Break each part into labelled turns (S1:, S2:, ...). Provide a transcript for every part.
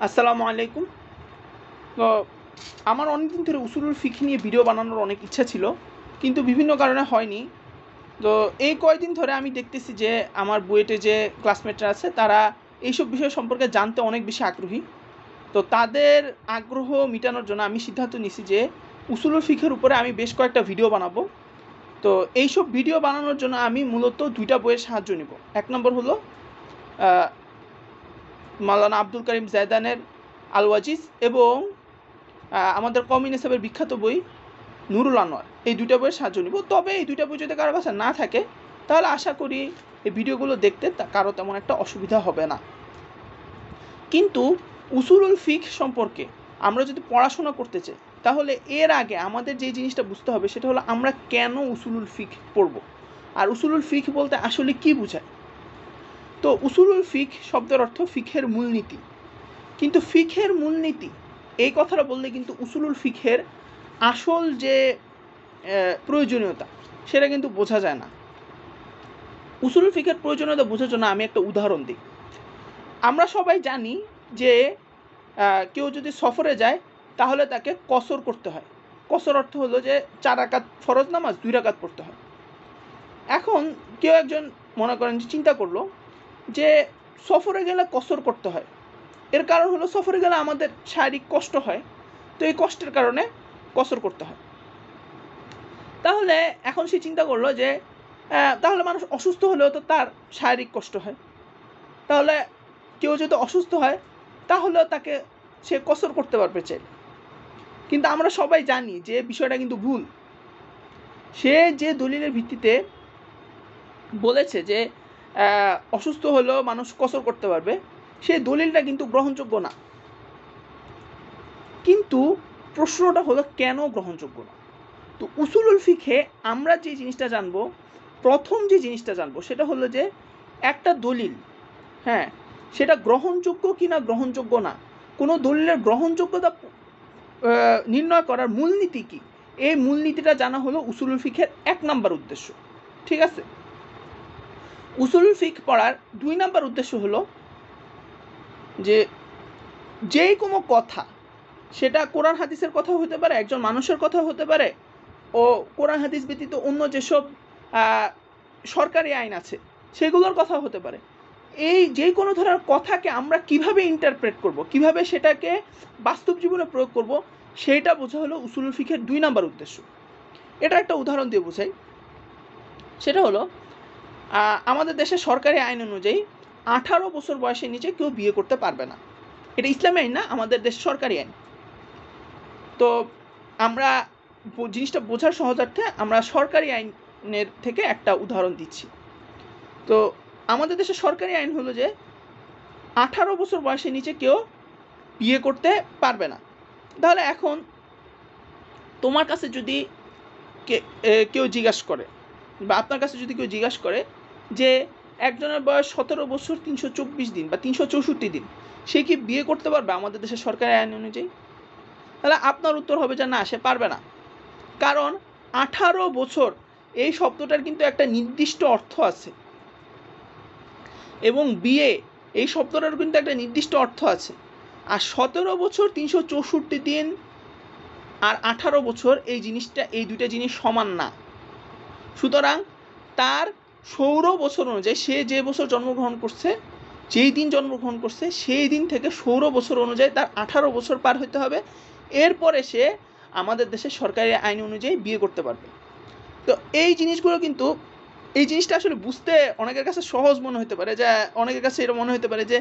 S1: আসসালামু আলাইকুম। তো আমার অনেকদিন ধরে উসুলুল ফিকহ নিয়ে ভিডিও বানানোর অনেক ইচ্ছা ছিল, কিন্তু বিভিন্ন কারণে হয়নি। তো এই কয়েকদিন ধরে আমি দেখতেছি যে আমার বুয়েটে যে ক্লাসমেটরা আছে তারা এইসব বিষয় সম্পর্কে জানতে অনেক বেশি আগ্রহী। তো তাদের আগ্রহ মেটানোর জন্য আমি সিদ্ধান্ত নিয়েছি যে উসুলুল ফিকহের উপরে আমি বেশ কয়েকটা ভিডিও বানাবো। তো এইসব ভিডিও বানানোর জন্য আমি মূলত দুইটা বইয়ের সাহায্য নিব। এক নম্বর হলো মাওলানা আব্দুল করিম জায়দানের আল ওয়াজিজ, এবং আমাদের কওমি নেসাবের বিখ্যাত বই নুরুল আনোয়ার, এই দুইটা বইয়ের সাহায্য নিব। তবে এই দুইটা বই যদি কারো কাছে না থাকে তাহলে আশা করি এই ভিডিওগুলো দেখতে কারো তেমন একটা অসুবিধা হবে না। কিন্তু উসুলুল ফিকহ সম্পর্কে আমরা যদি পড়াশোনা করতে চাই তাহলে এর আগে আমাদের যে জিনিসটা বুঝতে হবে সেটা হলো আমরা কেন উসুলুল ফিকহ পড়ব, আর উসুলুল ফিকহ বলতে আসলে কি বোঝায়। তো উসুলুল ফিকহ শব্দের অর্থ ফিকহের মূলনীতি, কিন্তু ফিকহের মূলনীতি এই কথাটা বললে কিন্তু উসুলুল ফিকহের আসল যে প্রয়োজনীয়তা সেটা কিন্তু বোঝা যায় না। উসুলুল ফিকহের প্রয়োজনীয়তা বোঝার জন্য আমি একটা উদাহরণ দিই। আমরা সবাই জানি যে কেউ যদি সফরে যায় তাহলে তাকে কসর করতে হয়। কসর অর্থ হলো যে 4 রাকাত ফরজ নামাজ 2 রাকাত পড়তে হয়। এখন কেউ একজন মনে করেন যে চিন্তা করলো যে সফরে গেলে কসর করতে হয়, এর কারণ হলো সফরে গেলে আমাদের শারীরিক কষ্ট হয়, তো এই কষ্টের কারণে কসর করতে হয়। তাহলে এখন সে চিন্তা করলো যে তাহলে মানুষ অসুস্থ হলেও তো তার শারীরিক কষ্ট হয়, তাহলে কেউ যদি অসুস্থ হয় তাহলেও তাকে সে কসর করতে পারবে চাইলে। কিন্তু আমরা সবাই জানি যে বিষয়টা কিন্তু ভুল। সে যে দলিলের ভিত্তিতে বলেছে যে অসুস্থ হলেও মানুষ কসর করতে পারবে, সেই দলিলটা কিন্তু গ্রহণযোগ্য না। কিন্তু প্রশ্নটা হলো কেন গ্রহণযোগ্য না। তো উসুলুল ফিকহে আমরা যে জিনিসটা জানবো, প্রথম যে জিনিসটা জানবো সেটা হলো যে একটা দলিল, হ্যাঁ, সেটা গ্রহণযোগ্য কি না গ্রহণযোগ্য না, কোনো দলিলের গ্রহণযোগ্যতা নির্ণয় করার মূলনীতি কী, এই মূলনীতিটা জানা হলো উসুলুল ফিকহের 1 নাম্বার উদ্দেশ্য। ঠিক আছে, উসুলুল ফিকহ পড়ার 2 নাম্বার উদ্দেশ্য হলো যে যেই কোনো কথা, সেটা কোরআন হাদিসের কথা হতে পারে, একজন মানুষের কথা হতে পারে, ও কোরআন হাদিস ব্যতীত অন্য যেসব সরকারি আইন আছে সেগুলোর কথা হতে পারে। এই যে কোনো ধরনের কথাকে আমরা কিভাবে ইন্টারপ্রেট করব, কিভাবে সেটাকে বাস্তব জীবনে প্রয়োগ করব, সেইটা বোঝা হলো উসুলুল ফিকহের 2 নাম্বার উদ্দেশ্য। এটা একটা উদাহরণ দিয়ে বোঝাই। সেটা হলো আমাদের দেশের সরকারি আইন অনুযায়ী 18 বছর বয়সের নিচে কেউ বিয়ে করতে পারবে না। এটা ইসলামী আইন না, আমাদের দেশের সরকারি আইন। তো আমরা জিনিসটা বোঝার সহজার্থে আমরা সরকারি আইনের থেকে একটা উদাহরণ দিচ্ছি। তো আমাদের দেশের সরকারি আইন হলো যে 18 বছর বয়সের নিচে কেউ বিয়ে করতে পারবে না। তাহলে এখন তোমার কাছে যদি কেউ জিজ্ঞাসা করে, বা আপনার কাছে যদি কেউ জিজ্ঞাসা করে যে একজনের বয়স 17 বছর 324 দিন বা 364 দিন, সে কি বিয়ে করতে পারবে আমাদের দেশের সরকারি আইন অনুযায়ী, তাহলে আপনার উত্তর হবে যে না, সে পারবে না। কারণ 18 বছর এই শব্দটার কিন্তু একটা নির্দিষ্ট অর্থ আছে, এবং বিয়ে এই শব্দটার কিন্তু একটা নির্দিষ্ট অর্থ আছে। আর 17 বছর 364 দিন আর 18 বছর এই জিনিসটা, এই দুইটা জিনিস সমান না। সুতরাং তার সৌর বছর অনুযায়ী, সে যে বছর জন্মগ্রহণ করছে, যেই দিন জন্মগ্রহণ করছে সেই দিন থেকে সৌর বছর অনুযায়ী তার 18 বছর পার হতে হবে, এরপরে সে আমাদের দেশের সরকারি আইন অনুযায়ী বিয়ে করতে পারবে। তো এই জিনিসগুলো কিন্তু, এই জিনিসটা আসলে বুঝতে অনেকের কাছে সহজ মনে হতে পারে, যে অনেকের কাছে এটা মনে হতে পারে যে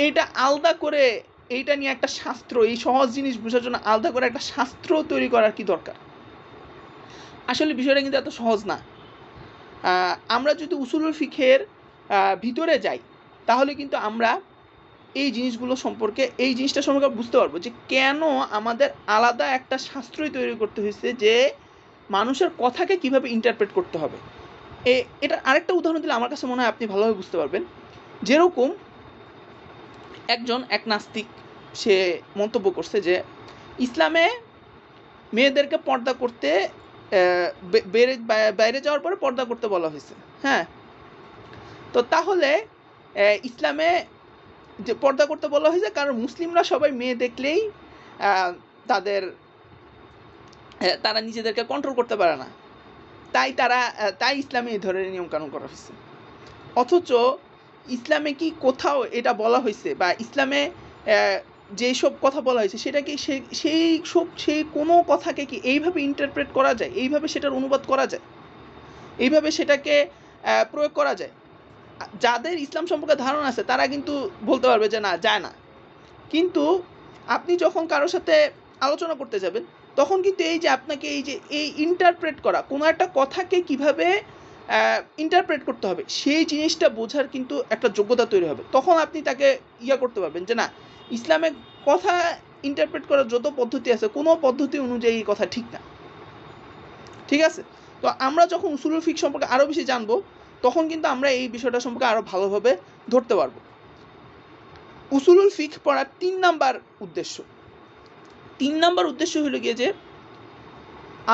S1: এইটা আলাদা করে, এইটা নিয়ে একটা শাস্ত্র, এই সহজ জিনিস বোঝার জন্য আলাদা করে একটা শাস্ত্র তৈরি করার কি দরকার। আসলে বিষয়টা কিন্তু এত সহজ না। আমরা যদি উসুলুল ফিকহের ভিতরে যাই তাহলে কিন্তু আমরা এই জিনিসগুলো সম্পর্কে, এই জিনিসটা সম্পর্কে বুঝতে পারবো যে কেন আমাদের আলাদা একটা শাস্ত্রই তৈরি করতে হয়েছে যে মানুষের কথাকে কিভাবে ইন্টারপ্রেট করতে হবে। এটা আরেকটা উদাহরণ দিলে আমার কাছে মনে হয় আপনি ভালোভাবে বুঝতে পারবেন। যেরকম এক নাস্তিক সে মন্তব্য করছে যে ইসলামে মেয়েদেরকে পর্দা করতে, বাইরে যাওয়ার পরে পর্দা করতে বলা হয়েছে। হ্যাঁ, তো তাহলে ইসলামে যে পর্দা করতে বলা হয়েছে, কারণ মুসলিমরা সবাই মেয়ে দেখলেই তারা নিজেদেরকে কন্ট্রোল করতে পারে না, তাই ইসলামে এই ধরনের নিয়মকানুন করা হয়েছে। অথচ ইসলামে কি কোথাও এটা বলা হয়েছে, বা ইসলামে যেসব কথা বলা হয়েছে সেটা কি সেই কোনো কথাকে কি এইভাবে ইন্টারপ্রেট করা যায়, এইভাবে সেটার অনুবাদ করা যায়, এইভাবে সেটাকে প্রয়োগ করা যায়? যাদের ইসলাম সম্পর্কে ধারণা আছে তারা কিন্তু বলতে পারবে যে না, যায় না। কিন্তু আপনি যখন কারোর সাথে আলোচনা করতে যাবেন, তখন কিন্তু এই যে আপনাকে এই ইন্টারপ্রেট করা, কোনো একটা কথাকে কিভাবে ইন্টারপ্রেট করতে হবে, সেই জিনিসটা বোঝার কিন্তু একটা যোগ্যতা তৈরি হবে। তখন আপনি তাকে করতে পারবেন যে না, ইসলামে কথা ইন্টারপ্রেট করার যত পদ্ধতি আছে, কোনো পদ্ধতি অনুযায়ী এই কথা ঠিক না। ঠিক আছে? তো আমরা যখন উসুলুল ফিকহ সম্পর্কে আরও বেশি জানবো, তখন কিন্তু আমরা এই বিষয়টা সম্পর্কে আরও ভালোভাবে ধরতে পারবো। উসুলুল ফিকহ পড়ার 3 নাম্বার উদ্দেশ্য হলো গিয়ে যে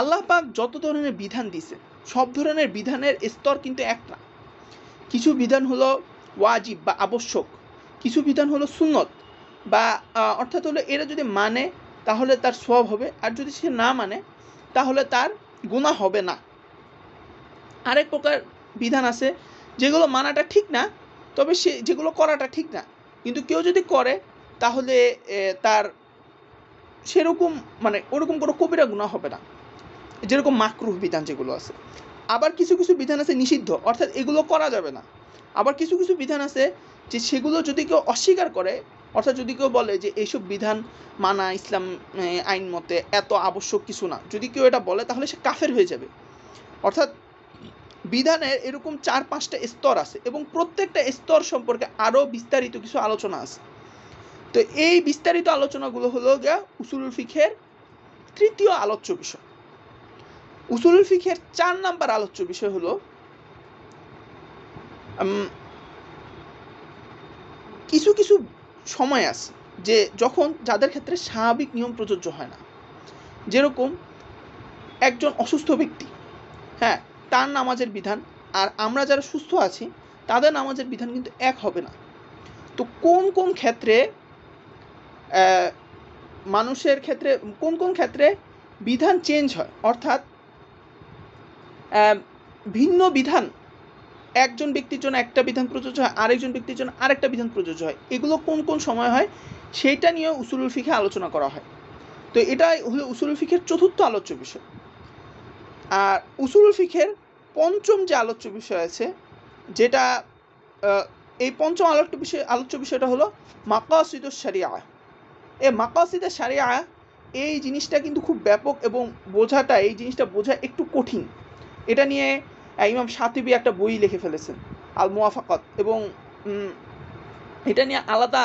S1: আল্লাহ পাক যত ধরনের বিধান দিছে, সব ধরনের বিধানের স্তর কিন্তু এক না। কিছু বিধান হলো ওয়াজিব বা আবশ্যক, কিছু বিধান হলো সুন্নত, বা অর্থাৎ হলো এরা যদি মানে তাহলে তার সওয়াব হবে, আর যদি সে না মানে তাহলে তার গুনাহ হবে না। আরেক প্রকার বিধান আছে যেগুলো মানাটা ঠিক না, তবে যেগুলো করাটা ঠিক না, কিন্তু কেউ যদি করে তাহলে তার সেরকম ওরকম কোনো কবিরা গুনাহ হবে না, যেরকম মাকরুহ বিধান যেগুলো আছে। আবার কিছু বিধান আছে নিষিদ্ধ, অর্থাৎ এগুলো করা যাবে না। আবার কিছু বিধান আছে যে সেগুলো যদি কেউ অস্বীকার করে, অর্থাৎ যদি কেউ বলে যে এইসব বিধান মানা ইসলাম আইন মতে এত আবশ্যক কিছু না, যদি কেউ এটা বলে তাহলে সে কাফের হয়ে যাবে। অর্থাৎ বিধানের এরকম 4-5টা স্তর আছে, এবং প্রত্যেকটা স্তর সম্পর্কে আরও বিস্তারিত কিছু আলোচনা আছে। তো এই বিস্তারিত আলোচনাগুলো হলো গিয়া উসুলুল ফিকহের 3য় আলোচ্য বিষয়। উসুলুল ফিকহের 4 নাম্বার আলোচ্য বিষয় হলো কিছু সময় আছে যে যখন যাদের ক্ষেত্রে স্বাভাবিক নিয়ম প্রযোজ্য হয় না। যেরকম একজন অসুস্থ ব্যক্তি, হ্যাঁ, তার নামাজের বিধান আর আমরা যারা সুস্থ আছি তাদের নামাজের বিধান কিন্তু এক হবে না। তো কোন ক্ষেত্রে মানুষের ক্ষেত্রে কোন ক্ষেত্রে বিধান চেঞ্জ হয়, অর্থাৎ ভিন্ন বিধান একজন ব্যক্তির জন্য একটা বিধান প্রযোজ্য হয়, আরেকজন ব্যক্তির জন্য আরেকটা বিধান প্রযোজ্য হয়, এগুলো কোন সময় হয় সেইটা নিয়ে উসুলুল ফিকহে আলোচনা করা হয়। তো এটাই হলো উসুলুল ফিকহের 4র্থ আলোচ্য বিষয়। আর উসুলুল ফিকহের 5ম যে আলোচ্য বিষয় আছে, যেটা এই 5ম আলোচ্য বিষয়টা হলো মাকাসিদুশ শরিয়া। এই মাকাসিদুশ শরিয়া এই জিনিসটা কিন্তু খুব ব্যাপক, এবং এই জিনিসটা বোঝা একটু কঠিন। এটা নিয়ে ইমাম শাতিবি একটা বই লিখে ফেলেছেন, আল মুওয়াফাকাত, এবং এটা নিয়ে আলাদা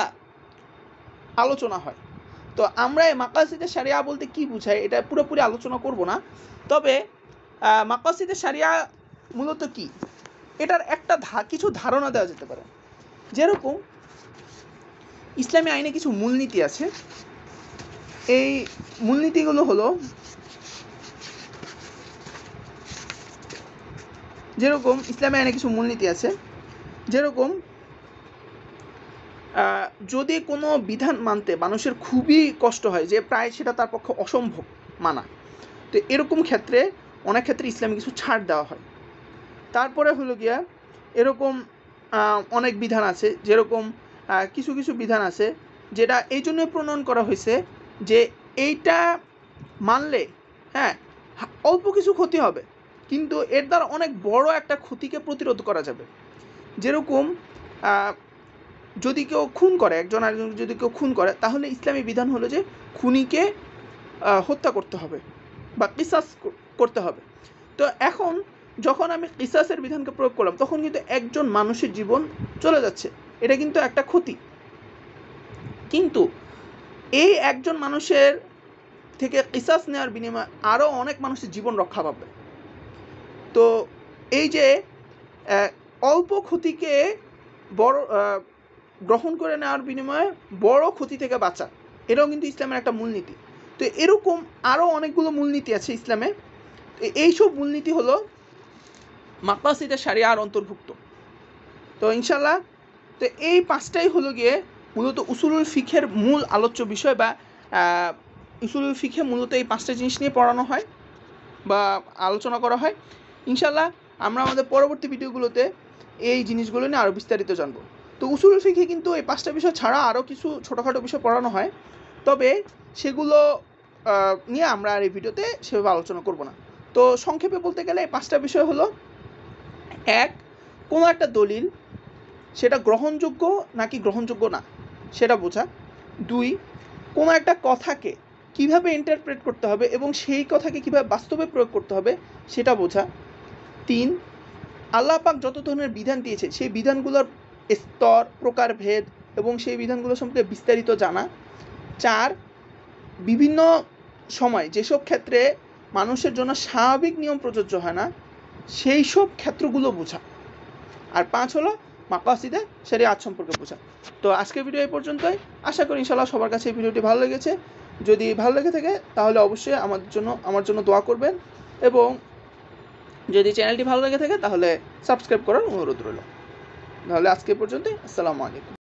S1: আলোচনা হয়। তো আমরা এই মাকাসিদে শরিয়া বলতে কি বুঝাই এটা পুরোপুরি আলোচনা করব না, তবে মাকাসিদে শরিয়া মূলত কি, এটার একটা কিছু ধারণা দেওয়া যেতে পারে। যেরকম ইসলামী আইনে কিছু মূলনীতি আছে, এই মূলনীতিগুলো হলো যেরকম ইসলামী আইনে কিছু মূলনীতি আছে, যেরকম যদি কোনো বিধান মানতে মানুষের খুবই কষ্ট হয়, যে প্রায় সেটা তার পক্ষে অসম্ভব মানা, তো এরকম ক্ষেত্রে অনেক ক্ষেত্রে ইসলামে কিছু ছাড় দেওয়া হয়। তারপরে হলো গিয়া এরকম অনেক বিধান আছে, যেরকম কিছু বিধান আছে যেটা এই জন্য প্রণয়ন করা হয়েছে যে এইটা মানলে হ্যাঁ অল্প কিছু ক্ষতি হবে, কিন্তু এর দ্বারা অনেক বড় একটা ক্ষতিকে প্রতিরোধ করা যাবে। যেরকম যদি কেউ খুন করে, একজন যদি কেউ খুন করে, তাহলে ইসলামী বিধান হলো যে খুনিকে হত্যা করতে হবে বা কিসাস করতে হবে। তো এখন যখন আমি কিসাসের বিধানকে প্রয়োগ করলাম, তখন কিন্তু একজন মানুষের জীবন চলে যাচ্ছে, এটা কিন্তু একটা ক্ষতি। কিন্তু এই একজন মানুষের থেকে কিসাস নেওয়ার বিনিময়ে আরও অনেক মানুষের জীবন রক্ষা পাবে। তো এই যে অল্প ক্ষতিকে বড় গ্রহণ করে নেওয়ার বিনিময়ে বড় ক্ষতি থেকে বাঁচা, এটাও কিন্তু ইসলামের একটা মূলনীতি। তো এরকম আরও অনেকগুলো মূলনীতি আছে ইসলামে। এইসব মূলনীতি হলো মাকাসিদে শরিয়ার অন্তর্ভুক্ত। তো ইনশাল্লাহ, তো এই 5টাই হলো গিয়ে মূলত উসুলুল ফিকহের মূল আলোচ্য বিষয় বা উসুলুল ফিকহে মূলত এই 5টা জিনিস নিয়ে পড়ানো হয় বা আলোচনা করা হয়। ইনশাল্লাহ আমরা আমাদের পরবর্তী ভিডিওগুলোতে এই জিনিসগুলো নিয়ে আরও বিস্তারিত জানবো। তো উসুলুল ফিকহে কিন্তু এই 5টা বিষয় ছাড়া আরও কিছু ছোটোখাটো বিষয় পড়ানো হয়, তবে সেগুলো নিয়ে আমরা আর এই ভিডিওতে সেভাবে আলোচনা করব না। তো সংক্ষেপে বলতে গেলে এই 5টা বিষয় হলো: 1, কোনো একটা দলিল সেটা গ্রহণযোগ্য নাকি গ্রহণযোগ্য না সেটা বোঝা। 2, কোনো একটা কথাকে কিভাবে ইন্টারপ্রেট করতে হবে এবং সেই কথাকে কিভাবে বাস্তবে প্রয়োগ করতে হবে সেটা বোঝা। 3, আল্লাহ পাক যত ধরনের বিধান দিয়েছে সেই বিধানগুলোর স্তর, প্রকারভেদ এবং সেই বিধানগুলো সম্পর্কে বিস্তারিত জানা। 4, বিভিন্ন সময় যেসব ক্ষেত্রে মানুষের জন্য স্বাভাবিক নিয়ম প্রযোজ্য হয় না সেই সব ক্ষেত্রগুলো বোঝা। আর 5 হলো মাকাসিদে শরিয়াত সম্পর্কে বোঝা। তো আজকের ভিডিও এই পর্যন্তই। আশা করি ইনশাআল্লাহ সবার কাছে এই ভিডিওটি ভালো লেগেছে। যদি ভালো লেগে থাকে তাহলে অবশ্যই আমার জন্য দোয়া করবেন, এবং যদি চ্যানেলটি ভালো লেগে থাকে তাহলে সাবস্ক্রাইব করার অনুরোধ রইল। তাহলে আজকে পর্যন্তই। আসসালামু আলাইকুম।